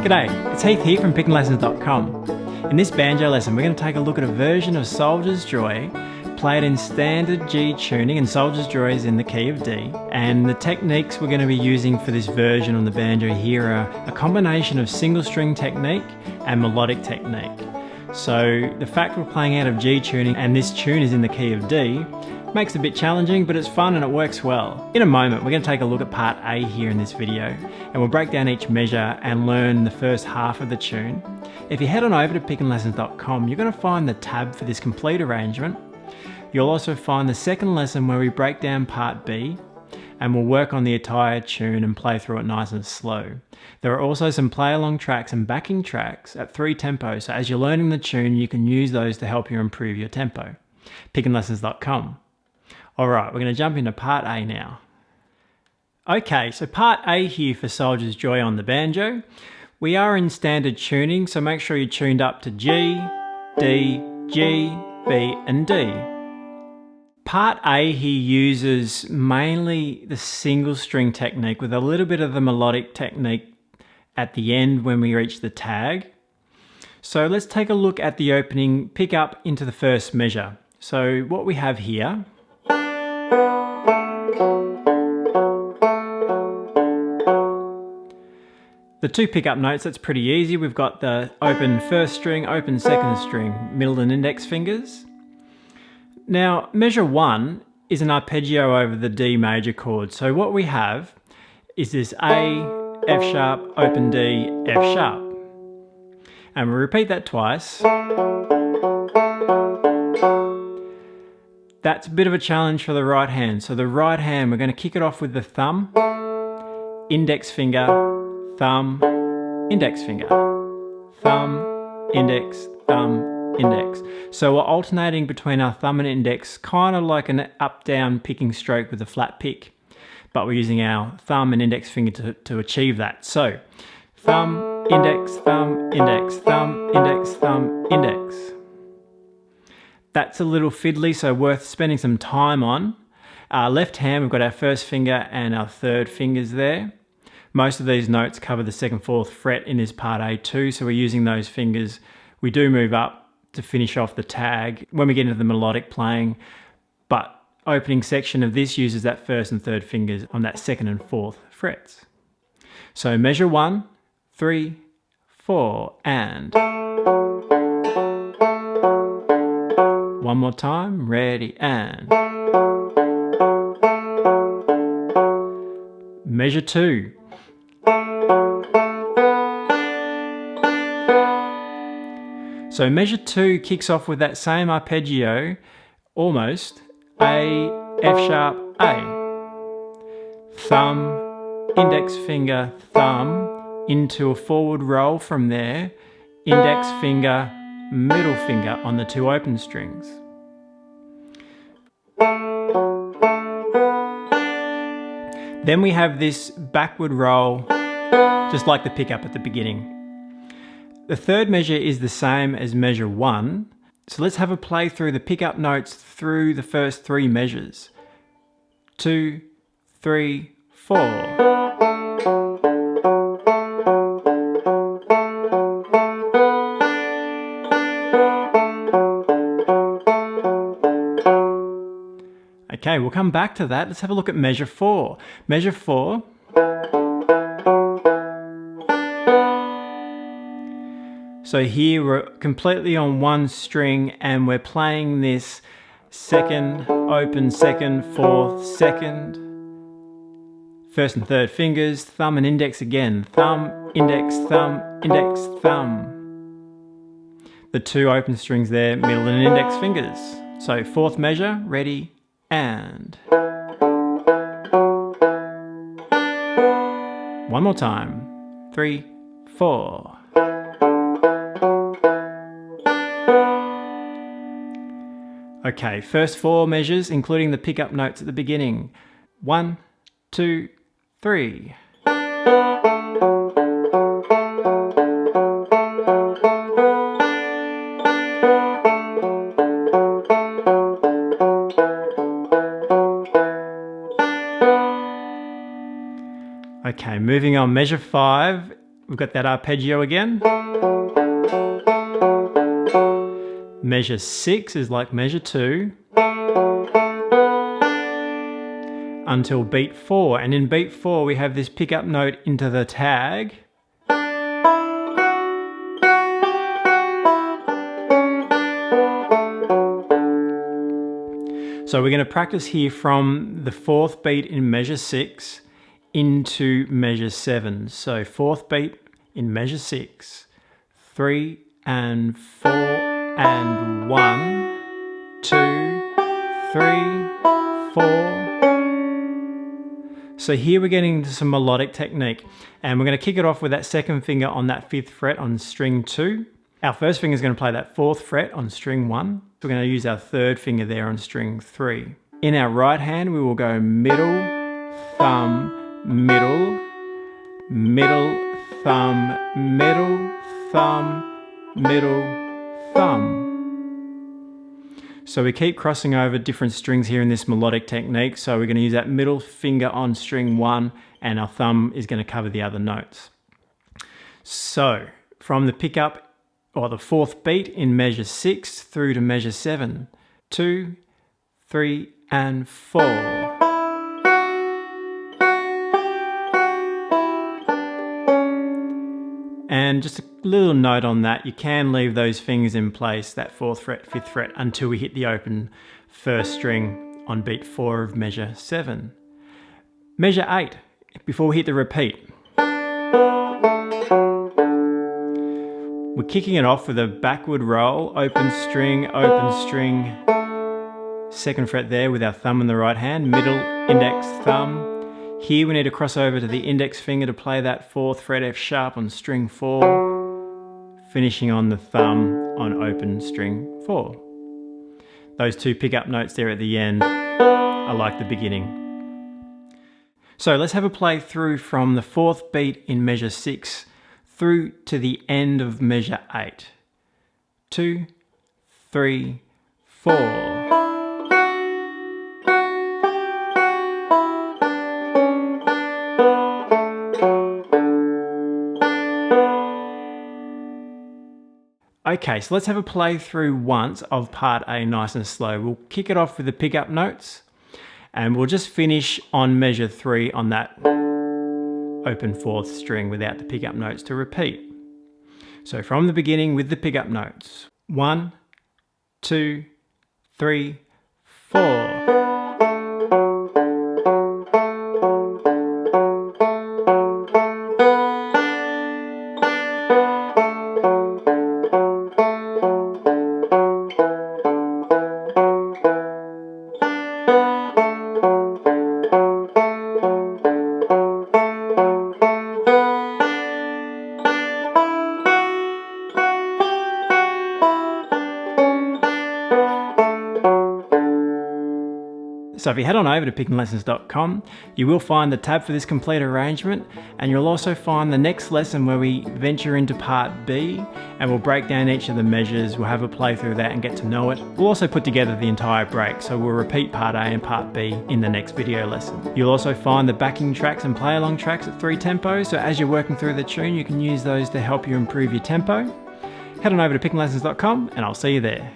G'day, it's Heath here from pickinglessons.com. In this banjo lesson we're going to take a look at a version of Soldier's Joy played in standard G tuning, and Soldier's Joy is in the key of D. And the techniques we're going to be using for this version on the banjo here are a combination of single string technique and melodic technique. So the fact we're playing out of G tuning and this tune is in the key of D makes it a bit challenging, but it's fun and it works well. In a moment we're going to take a look at part A here in this video, and we'll break down each measure and learn the first half of the tune. If you head on over to pickinglessons.com, you're going to find the tab for this complete arrangement. You'll also find the second lesson where we break down part B, and we'll work on the entire tune and play through it nice and slow. There are also some play along tracks and backing tracks at 3 tempos, so as you're learning the tune you can use those to help you improve your tempo. pickinglessons.com. Alright, we're going to jump into part A now. Okay, so part A here for Soldier's Joy on the banjo. We are in standard tuning, so make sure you're tuned up to G, D, G, B and D. Part A here uses mainly the single string technique with a little bit of the melodic technique at the end when we reach the tag. So let's take a look at the opening pick up into the first measure. So what we have here, the 2 pickup notes, that's pretty easy. We've got the open first string, open second string, middle and index fingers. Now measure 1 is an arpeggio over the D major chord. So what we have is this A, F sharp, open D, F sharp. And we repeat that twice. That's a bit of a challenge for the right hand. So the right hand, we're going to kick it off with the thumb, index finger, thumb, index finger, thumb, index, thumb, index. So we're alternating between our thumb and index, kind of like an up-down picking stroke with a flat pick, but we're using our thumb and index finger to achieve that. So thumb, index, thumb, index, thumb, index, thumb, index. That's a little fiddly, so worth spending some time on. Left hand, we've got our first finger and our third fingers there. Most of these notes cover the 2nd, 4th fret in this part A too, so we're using those fingers. We do move up to finish off the tag when we get into the melodic playing, but opening section of this uses that 1st and 3rd fingers on that 2nd and 4th frets. So measure 1, 3, 4, and one more time, ready, and measure 2. So measure 2 kicks off with that same arpeggio, almost, A, F sharp, A. Thumb, index finger, thumb, into a forward roll from there, index finger, middle finger on the 2 open strings. Then we have this backward roll, just like the pickup at the beginning. The third measure is the same as measure 1, so let's have a play through the pickup notes through the first 3 measures. 2, 3, 4. Okay, we'll come back to that. Let's have a look at measure 4. Measure 4. So here we're completely on 1 string and we're playing this 2nd, open 2nd, 4th, 2nd, First and third fingers, thumb and index again. Thumb, index, thumb, index, thumb. The two open strings there, middle and index fingers. So fourth measure, ready, and. One more time. 3, 4. Okay, first 4 measures, including the pickup notes at the beginning. 1, 2, 3. Okay, moving on, measure 5, we've got that arpeggio again. Measure 6 is like measure 2 until beat 4, and in beat 4 we have this pickup note into the tag. So we're going to practice here from the 4th beat in measure 6 into measure 7. So 4th beat in measure 6, 3 and 4 and 1, 2, 3, 4. So here we're getting into some melodic technique, and we're going to kick it off with that second finger on that 5th fret on string 2. Our first finger is going to play that 4th fret on string 1. We're going to use our 3rd finger there on string 3. In our right hand we will go middle, thumb, middle, middle, thumb, middle, thumb, middle, thumb. So we keep crossing over different strings here in this melodic technique. So we're going to use that middle finger on string 1, and our thumb is going to cover the other notes. So from the pickup, or the 4th beat in measure 6 through to measure 7, 2, 3 and 4. And just a little note on that, you can leave those fingers in place, that 4th fret, 5th fret, until we hit the open 1st string on beat 4 of measure 7. Measure 8, before we hit the repeat. We're kicking it off with a backward roll, open string, 2nd fret there with our thumb in the right hand, middle, index, thumb. Here we need to cross over to the index finger to play that 4th fret F sharp on string 4, finishing on the thumb on open string 4. Those two pickup notes there at the end are like the beginning. So let's have a play through from the 4th beat in measure 6 through to the end of measure 8. 2, 3, 4. Okay, so let's have a play through once of part A nice and slow. We'll kick it off with the pickup notes, and we'll just finish on measure 3 on that open 4th string without the pickup notes to repeat. So from the beginning with the pickup notes. 1, 2, 3, 4. So if you head on over to pickinglessons.com, you will find the tab for this complete arrangement, and you'll also find the next lesson where we venture into part B, and we'll break down each of the measures. We'll have a play through that and get to know it. We'll also put together the entire break, so we'll repeat part A and part B in the next video lesson. You'll also find the backing tracks and play along tracks at 3 tempos, so as you're working through the tune, you can use those to help you improve your tempo. Head on over to pickinglessons.com and I'll see you there.